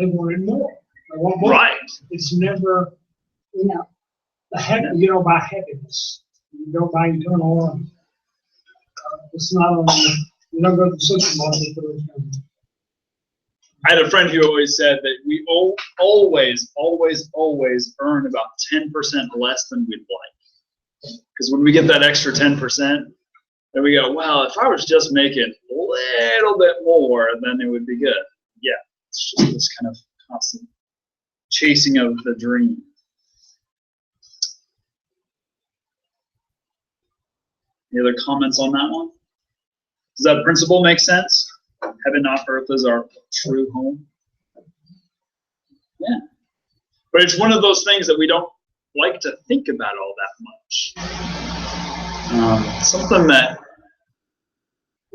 They wanted more. They want more. Right. It's never, by happiness. You don't buy eternal life. It's not on. You don't go to the supermarket for those things. I had a friend who always said that we always earn about 10% less than we'd like. Because when we get that extra 10%, then we go, well, if I was just making a little bit more, then it would be good. Yeah, it's just this kind of constant chasing of the dream. Any other comments on that one? Does that principle make sense? Heaven, not earth, is our true home. Yeah. But it's one of those things that we don't like to think about all that much. Something that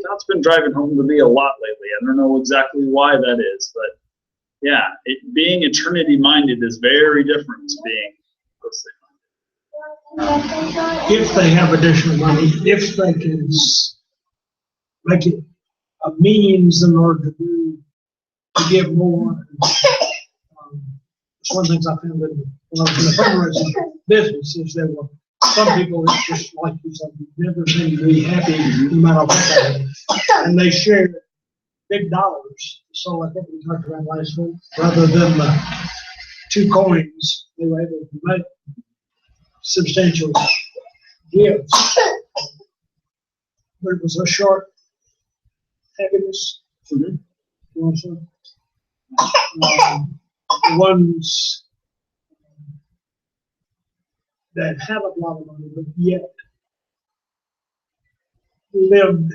God's been driving home to me a lot lately. I don't know exactly why that is, but yeah, being eternity-minded is very different to being earthly minded. If they have additional money, if they can make it a means in order to give more. It's one of the things I found when I was in the fundraising business is there were some people that just like you said, never seem to be happy no matter what they have. And they share big dollars. So I think we talked about last week, rather than the 2 coins, they were able to make substantial gifts. But it was a short happiness. Mm-hmm. You know what I'm saying? The ones that had a lot of money, but yet lived,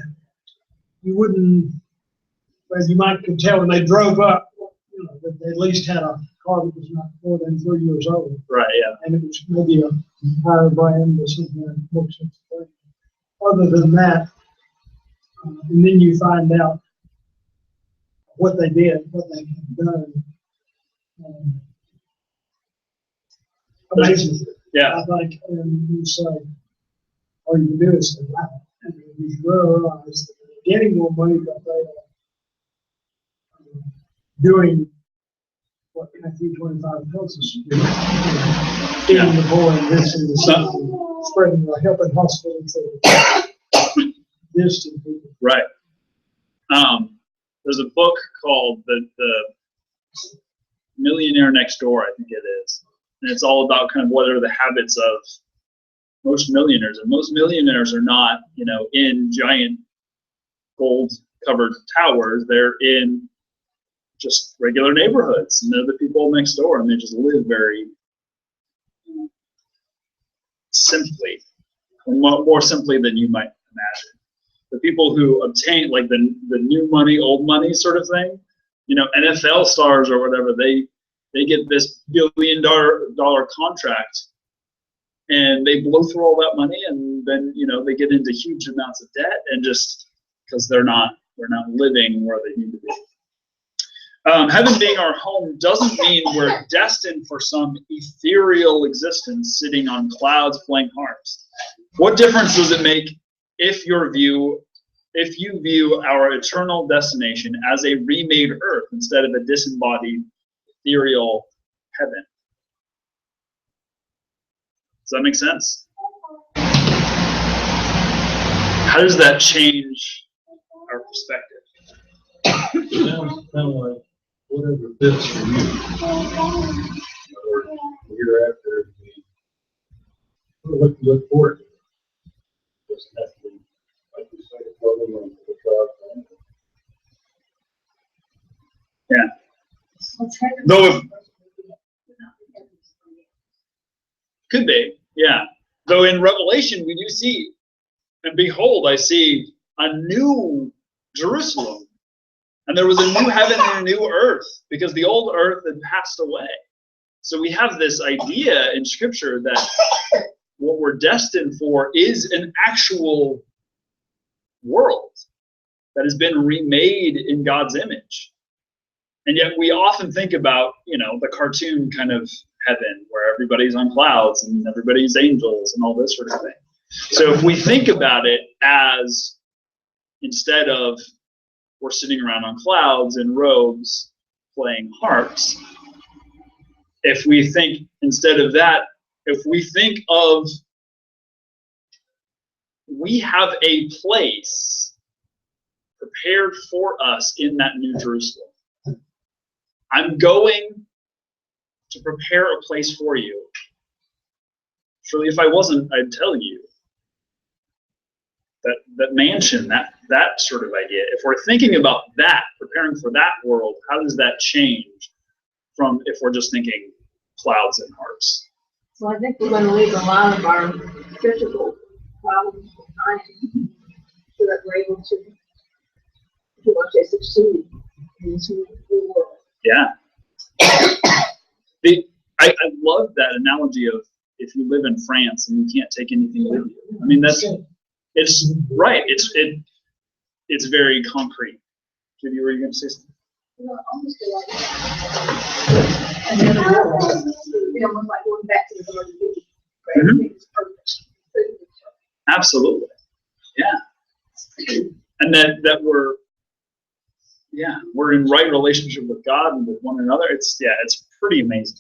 you wouldn't, well, you might could tell when they drove up, that they at least had a car that was not more than 3 years old. Right, yeah. And it was maybe a higher brand or something like more expensive. Other than that, and then you find out what they did, what they had done. Amazing. Yeah. I think, and you say, all you can do is say, wow. And you realize that they're getting more money, but they are doing what Matthew 25 tells us to do. Feeding the poor and this and this, spreading or helping hospitals that are distant people. Right. There's a book called the Millionaire Next Door, I think it is. And it's all about kind of what are the habits of most millionaires. And most millionaires are not, in giant gold-covered towers. They're in just regular neighborhoods. And they're the people next door, and they just live very simply, more simply than you might imagine. The people who obtain like the new money, old money sort of thing, NFL stars or whatever, they get this $1 billion contract and they blow through all that money, and then they get into huge amounts of debt, and just because they're not living where they need to be. Heaven being our home doesn't mean we're destined for some ethereal existence sitting on clouds playing harps. What difference does it make if you view our eternal destination as a remade earth instead of a disembodied ethereal heaven? Does that make sense? How does that change our perspective? Sounds kind of like whatever fits for you. You're after look forward to it. Just have to, like you say, floating on the truck. Yeah. Though if could be, yeah. Though in Revelation we do see, and behold, I see a new Jerusalem. And there was a new heaven and a new earth, because the old earth had passed away. So we have this idea in Scripture that what we're destined for is an actual world that has been remade in God's image. And yet we often think about, the cartoon kind of heaven where everybody's on clouds and everybody's angels and all this sort of thing. So if we think about it as, instead of we're sitting around on clouds in robes, playing harps. If we think instead of that, if we think of we have a place prepared for us in that New Jerusalem. I'm going to prepare a place for you. Surely if I wasn't, I'd tell you. That mansion, that sort of idea. If we're thinking about that, preparing for that world, how does that change from if we're just thinking clouds and harps? So I think we're going to leave a lot of our physical problems behind so that we're able to succeed in this new world. Yeah. I love that analogy of if you live in France and you can't take anything with you. I mean, it's right. It's very concrete. Judy, were you going to say something? Almost like another world. Almost like going back to the Garden of Eden. Everything's perfect. Absolutely. Yeah. And that we're in right relationship with God and with one another. It's pretty amazing.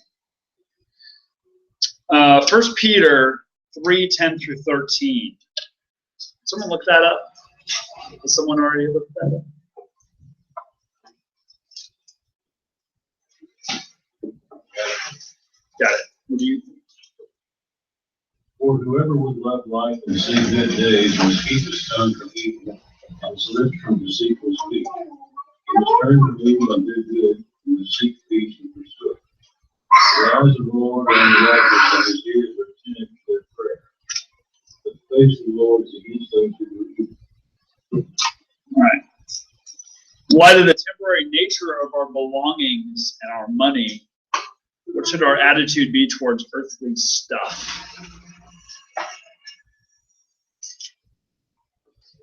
1 Peter 3:10 through 13. Someone look that up? Has someone already looked that up? Got it. What do you think? For whoever would love life and see good days must keep his tongue from evil and his lips from deceitful speech. He must turn from evil and do good, and must seek peace and pursue it. The eyes of the Lord are on the righteous, and his ears are attentive to their prayer. But the face of the Lord is against those who do evil. All right. In light of the temporary nature of our belongings and our money, what should our attitude be towards earthly stuff?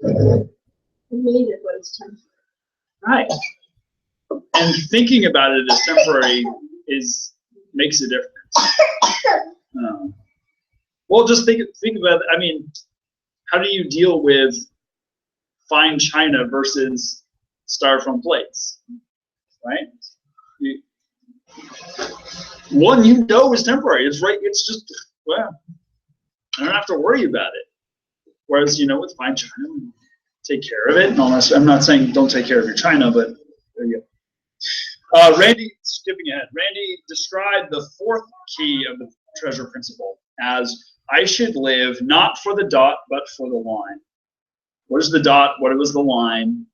We need it, but it's temporary. Right. And thinking about it as temporary makes a difference. Well, just think about it. I mean, how do you deal with fine china versus styrofoam plates, right? One is temporary. It's right. It's just, well, I don't have to worry about it. Whereas, with fine china, take care of it. I'm not saying don't take care of your china, but there you go. Randy, skipping ahead. Randy described the fourth key of the treasure principle as I should live not for the dot, but for the line. What is the dot? What was the line?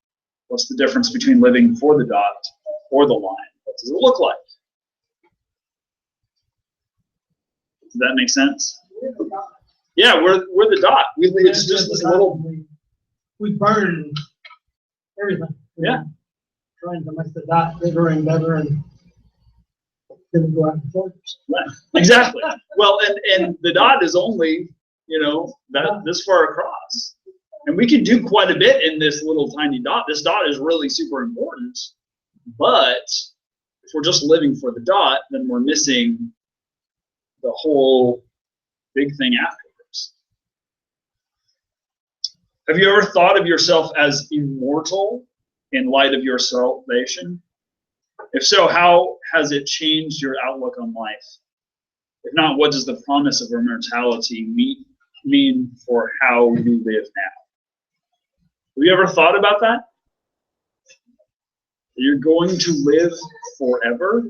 What's the difference between living for the dot or the line? What does it look like? Does that make sense? Yeah, we're the dot. It's just this little. We burn everything. Yeah. Trying to make the dot bigger and better and then go out and focus. Right. Exactly. Well, and the dot is only, this far across. And we can do quite a bit in this little tiny dot. This dot is really super important. But if we're just living for the dot, then we're missing the whole big thing afterwards. Have you ever thought of yourself as immortal in light of your salvation? If so, how has it changed your outlook on life? If not, what does the promise of immortality mean for how you live now? Have you ever thought about that? You're going to live forever?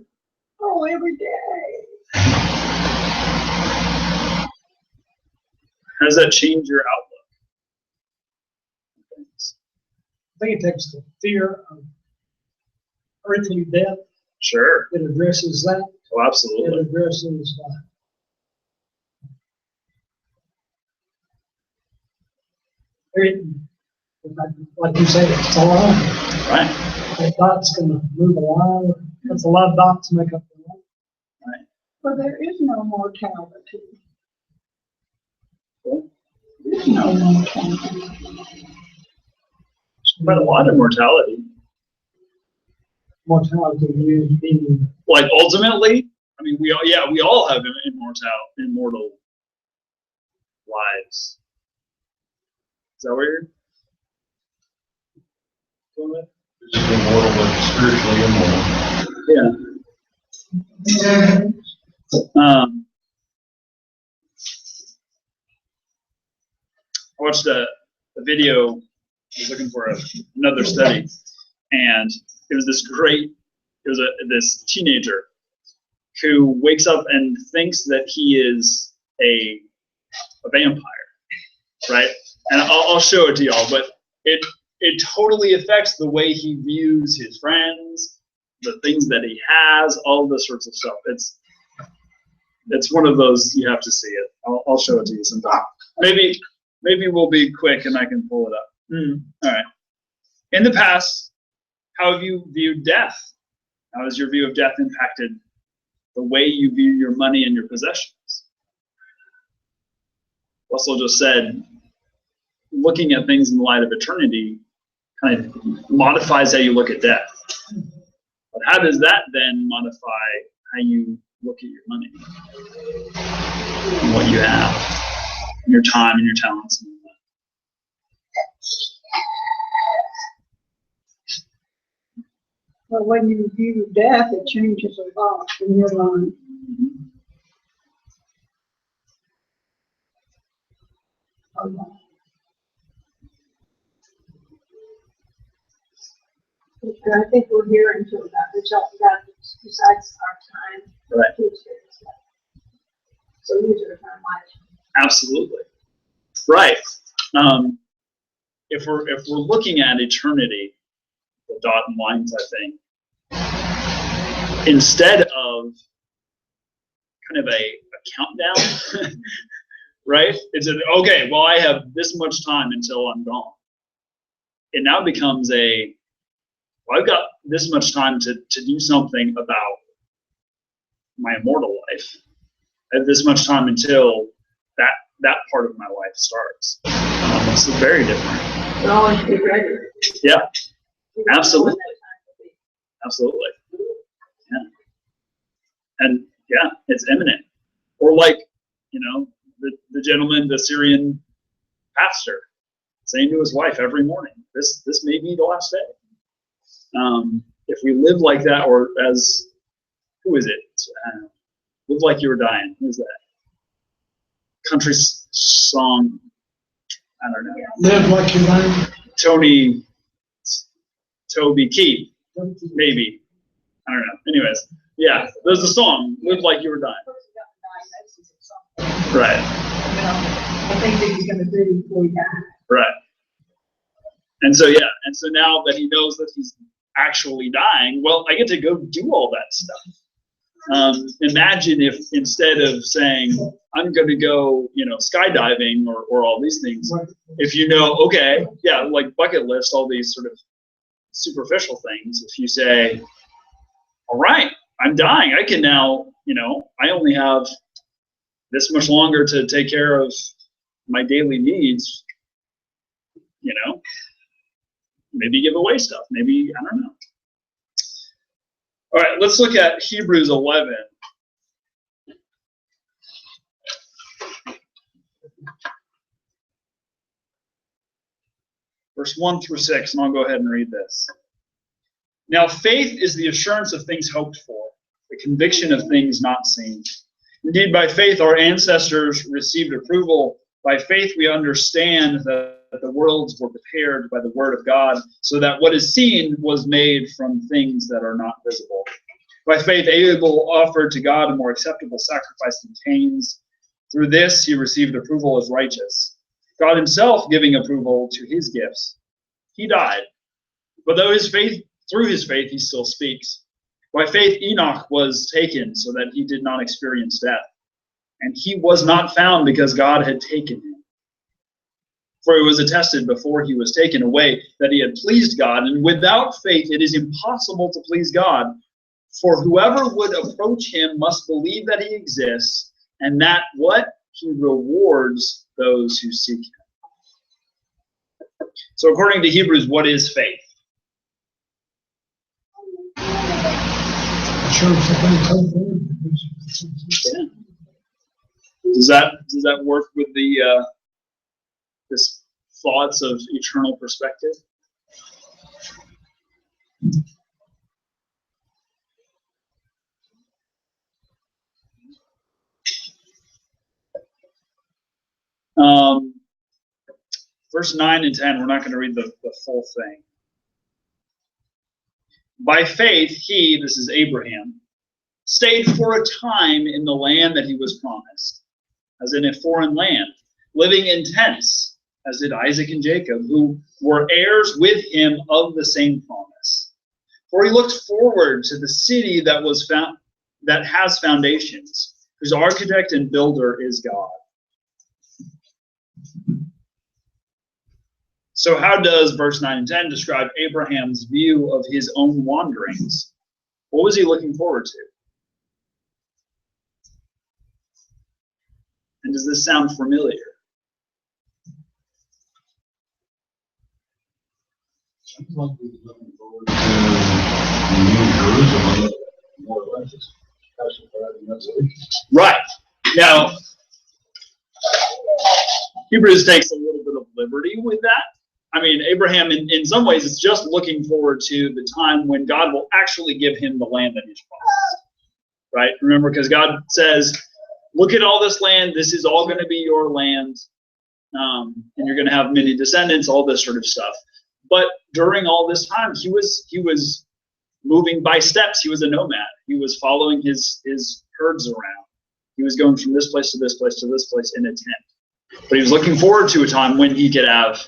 Oh, every day. How does that change your outlook? I think it takes the fear of earthly death. Sure. It addresses that. Oh, absolutely. It addresses like you say, it's a line. Right. The dot's going to move a line. That's a lot of dots make up the line. Right. For there is no mortality. Cool. There is no mortality. Quite a lot of mortality. Mortality being Like ultimately, I mean, we all have immortal lives. Is that what you're going with? Physically mortal, but spiritually immortal. Yeah. I watched a video. I was looking for another study, and it was this this teenager who wakes up and thinks that he is a vampire, right? And I'll show it to y'all, but it totally affects the way he views his friends, the things that he has, all this sorts of stuff. It's one of those, you have to see it. I'll show it to you sometime. Maybe we'll be quick and I can pull it up. All right. In the past, how have you viewed death? How has your view of death impacted the way you view your money and your possessions? Russell just said, looking at things in the light of eternity kind of modifies how you look at death. But how does that then modify how you look at your money and what you have, and your time and your talents? Well, when you view death, it changes a lot in your life. I think we're here until that result that decides our time. Right. To experience that. So these are kind of my. Absolutely. Right. If we're looking at eternity, the dot and line type thing, instead of kind of a countdown, right? It's okay, well, I have this much time until I'm gone. It now becomes well, I've got this much time to do something about my immortal life. I have this much time until that part of my life starts. It's very different. But always be ready. Yeah, absolutely. Absolutely. Yeah. And yeah, it's imminent. Or like, the gentleman, the Syrian pastor, saying to his wife every morning, this may be the last day. If we live like that, or as, who is it? Live like you were dying. Who is that? Country song. I don't know. Live like you're dying. Toby Keith, maybe. I don't know. Anyways, yeah, there's a song, Live Like You Were Dying. Right. I think that he's going to do before he dies. Right. And so now that he knows that he's actually dying, well, I get to go do all that stuff. Imagine if instead of saying, I'm going to go, skydiving or all these things, if okay, yeah, like bucket list, all these sort of superficial things, if you say, all right, I'm dying, I can now, I only have this much longer to take care of my daily needs, maybe give away stuff, maybe, I don't know. All right, let's look at Hebrews 11. Verse 1 through 6, and I'll go ahead and read this. Now faith is the assurance of things hoped for, the conviction of things not seen. Indeed, by faith our ancestors received approval. By faith we understand that the worlds were prepared by the word of God, so that what is seen was made from things that are not visible. By faith Abel offered to God a more acceptable sacrifice than Cain's. Through this he received approval as righteous, God himself giving approval to his gifts. He died, but through his faith he still speaks. By faith Enoch was taken so that he did not experience death, and he was not found because God had taken him. For it was attested before he was taken away that he had pleased God, and without faith it is impossible to please God. For whoever would approach him must believe that he exists, and that what? He rewards those who seek him. So according to Hebrews, what is faith? Assurance of things hoped for. Yeah. Does that work with the this thoughts of eternal perspective? Verse 9 and 10, we're not going to read the full thing. By faith, he, this is Abraham, stayed for a time in the land that he was promised, as in a foreign land, living in tents, as did Isaac and Jacob, who were heirs with him of the same promise. For he looked forward to the city that has foundations, whose architect and builder is God. So how does verse 9 and 10 describe Abraham's view of his own wanderings? What was he looking forward to? And does this sound familiar? Like we was looking forward to New Jerusalem, more or less, it's pacified and that's it. Right. Now, Hebrews takes a little bit of liberty with that. I mean, Abraham, in some ways, is just looking forward to the time when God will actually give him the land that he's promised. Right? Remember, because God says, look at all this land. This is all going to be your land. And you're going to have many descendants, all this sort of stuff. But during all this time, he was moving by steps. He was a nomad. He was following his herds around. He was going from this place to this place to this place in a tent. But he was looking forward to a time when he could have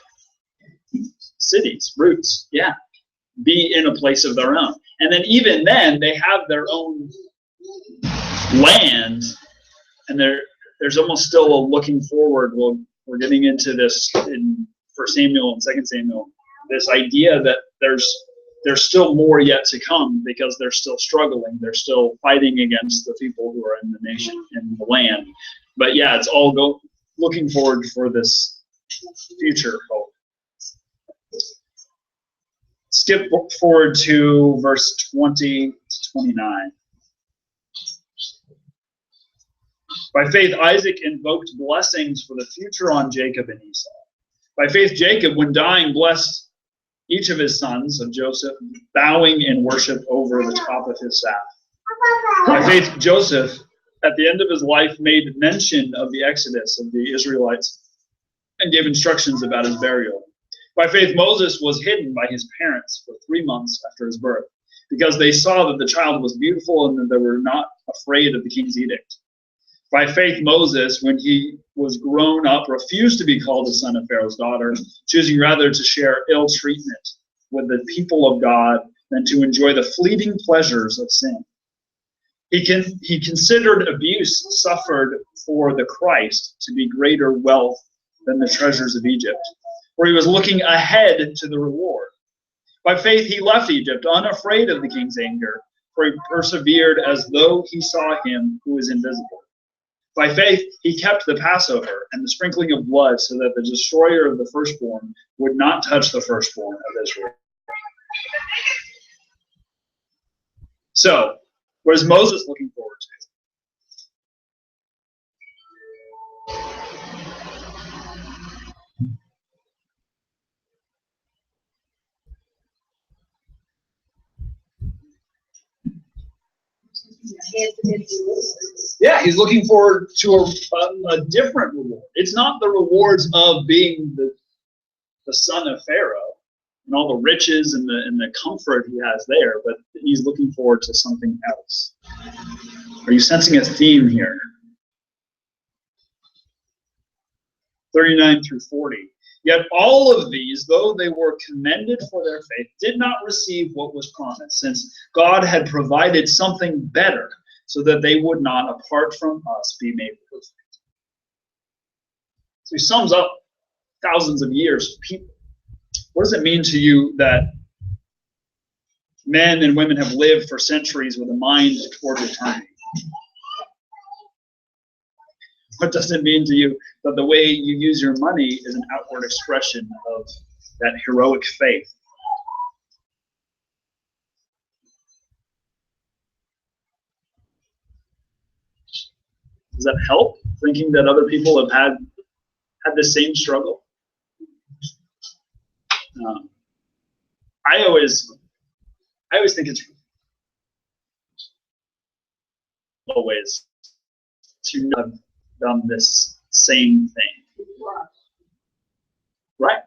cities, roots, be in a place of their own. And then even then, they have their own land, and there's almost still a looking forward. Well, we're getting into this in 1 Samuel and 2 Samuel, this idea that there's still more yet to come because they're still struggling. They're still fighting against the people who are in the nation, in the land. But it's all looking forward for this future hope. Skip forward to verse 20 to 29. By faith, Isaac invoked blessings for the future on Jacob and Esau. By faith, Jacob, when dying, blessed each of his sons of Joseph, bowing in worship over the top of his staff. By faith, Joseph, at the end of his life, made mention of the exodus of the Israelites and gave instructions about his burial. By faith, Moses was hidden by his parents for 3 months after his birth, because they saw that the child was beautiful and that they were not afraid of the king's edict. By faith, Moses, when he was grown up, refused to be called the son of Pharaoh's daughter, choosing rather to share ill treatment with the people of God than to enjoy the fleeting pleasures of sin. He considered abuse suffered for the Christ to be greater wealth than the treasures of Egypt, where he was looking ahead to the reward. By faith, he left Egypt, unafraid of the king's anger, for he persevered as though he saw him who is invisible. By faith, he kept the Passover and the sprinkling of blood so that the destroyer of the firstborn would not touch the firstborn of Israel. So, what is Moses looking forward to? He's looking forward to a different reward. It's not the rewards of being the son of Pharaoh and all the riches and the comfort he has there, but he's looking forward to something else. Are you sensing a theme here? 39 through 40. Yet all of these, though they were commended for their faith, did not receive what was promised, since God had provided something better, so that they would not, apart from us, be made perfect. So he sums up thousands of years of people. What does it mean to you that men and women have lived for centuries with a mind toward eternity? What does it mean to you that the way you use your money is an outward expression of that heroic faith? Does that help, thinking that other people have had the same struggle? I always think it's always to have done this same thing. before us. Right.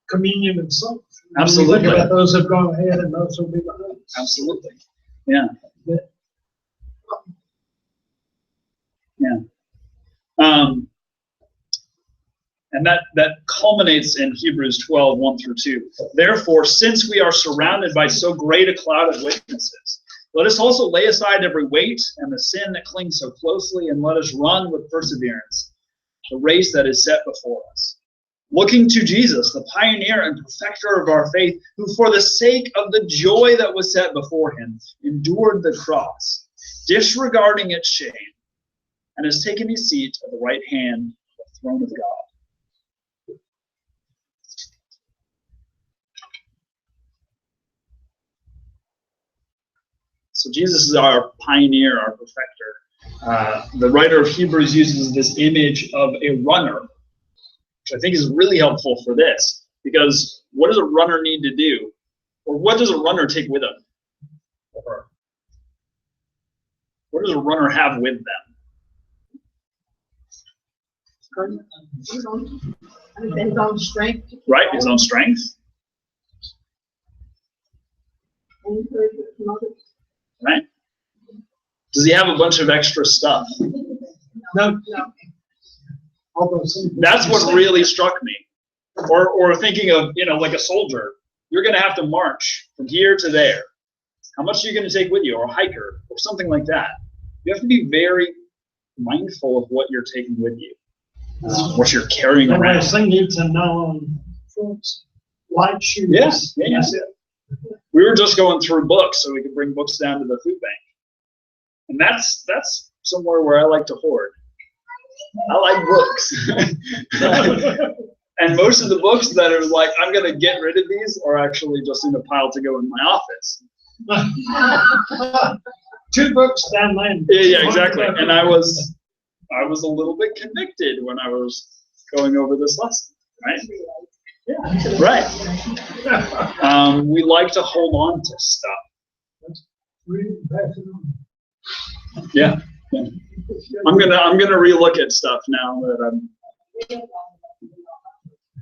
Communion and such. Absolutely. We think about those who've gone ahead and those who'll be behind. Absolutely. Yeah. Yeah. And that culminates in Hebrews 12, 1 through 2. Therefore, since we are surrounded by so great a cloud of witnesses, let us also lay aside every weight and the sin that clings so closely, and let us run with perseverance the race that is set before us. Looking to Jesus, the pioneer and perfecter of our faith, who for the sake of the joy that was set before him endured the cross, disregarding its shame, and has taken his seat at the right hand of the throne of God. So Jesus is our pioneer, our perfecter. The writer of Hebrews uses this image of a runner, which I think is really helpful for this, because what does a runner need to do? Or what does a runner take with him? Or what does a runner have with them? His own strength. to keep Right? His going, own strength? and encouragement from others. Right? Does he have a bunch of extra stuff? No, No. although some. That's what really struck me. Or thinking of, like a soldier. You're going to have to march from here to there. How much are you going to take with you? Or a hiker, or something like that. You have to be very mindful of what you're taking with you, what you're carrying The around. last thing needs to know on light shoes. Yes, yeah. That's it. We were just going through books so we could bring books down to the food bank. And that's somewhere where I like to hoard. I like books. And most of the books that are like, I'm going to get rid of these are actually just in a pile to go in my office. 2 books down there. Yeah, exactly. And I was a little bit convicted when I was going over this lesson, right? Yeah, right. We like to hold on to stuff. Read it and pass it on. Yeah. I'm gonna relook at stuff now that I'm.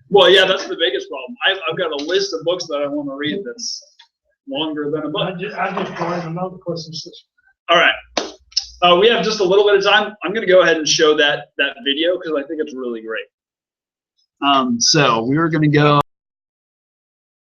Well, yeah, that's the biggest problem. I've got a list of books that I want to read that's longer than a book. I just joined another person's system. All right. We have just a little bit of time. I'm going to go ahead and show that video because I think it's really great. So we were going to go.